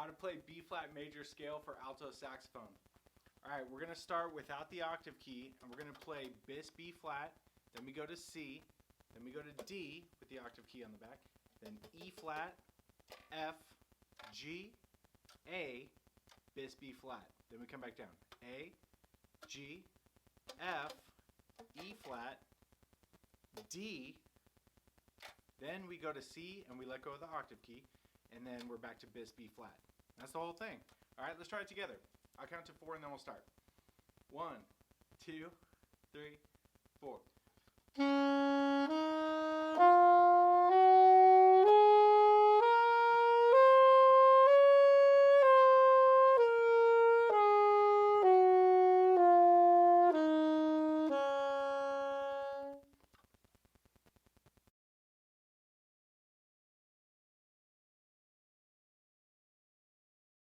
how to play B flat major scale for alto saxophone. Alright, we're going to start without the octave key, and we're going to play bis B flat, then we go to C, then we go to D with the octave key on the back, then E flat, F, G, A, bis B flat. Then we come back down. A, G, F, E flat, D, then we go to C and we let go of the octave key, and then we're back to bis B flat. That's the whole thing. Alright, let's try it together. I'll count to 4 and then we'll start. 1, 2, 3, 4.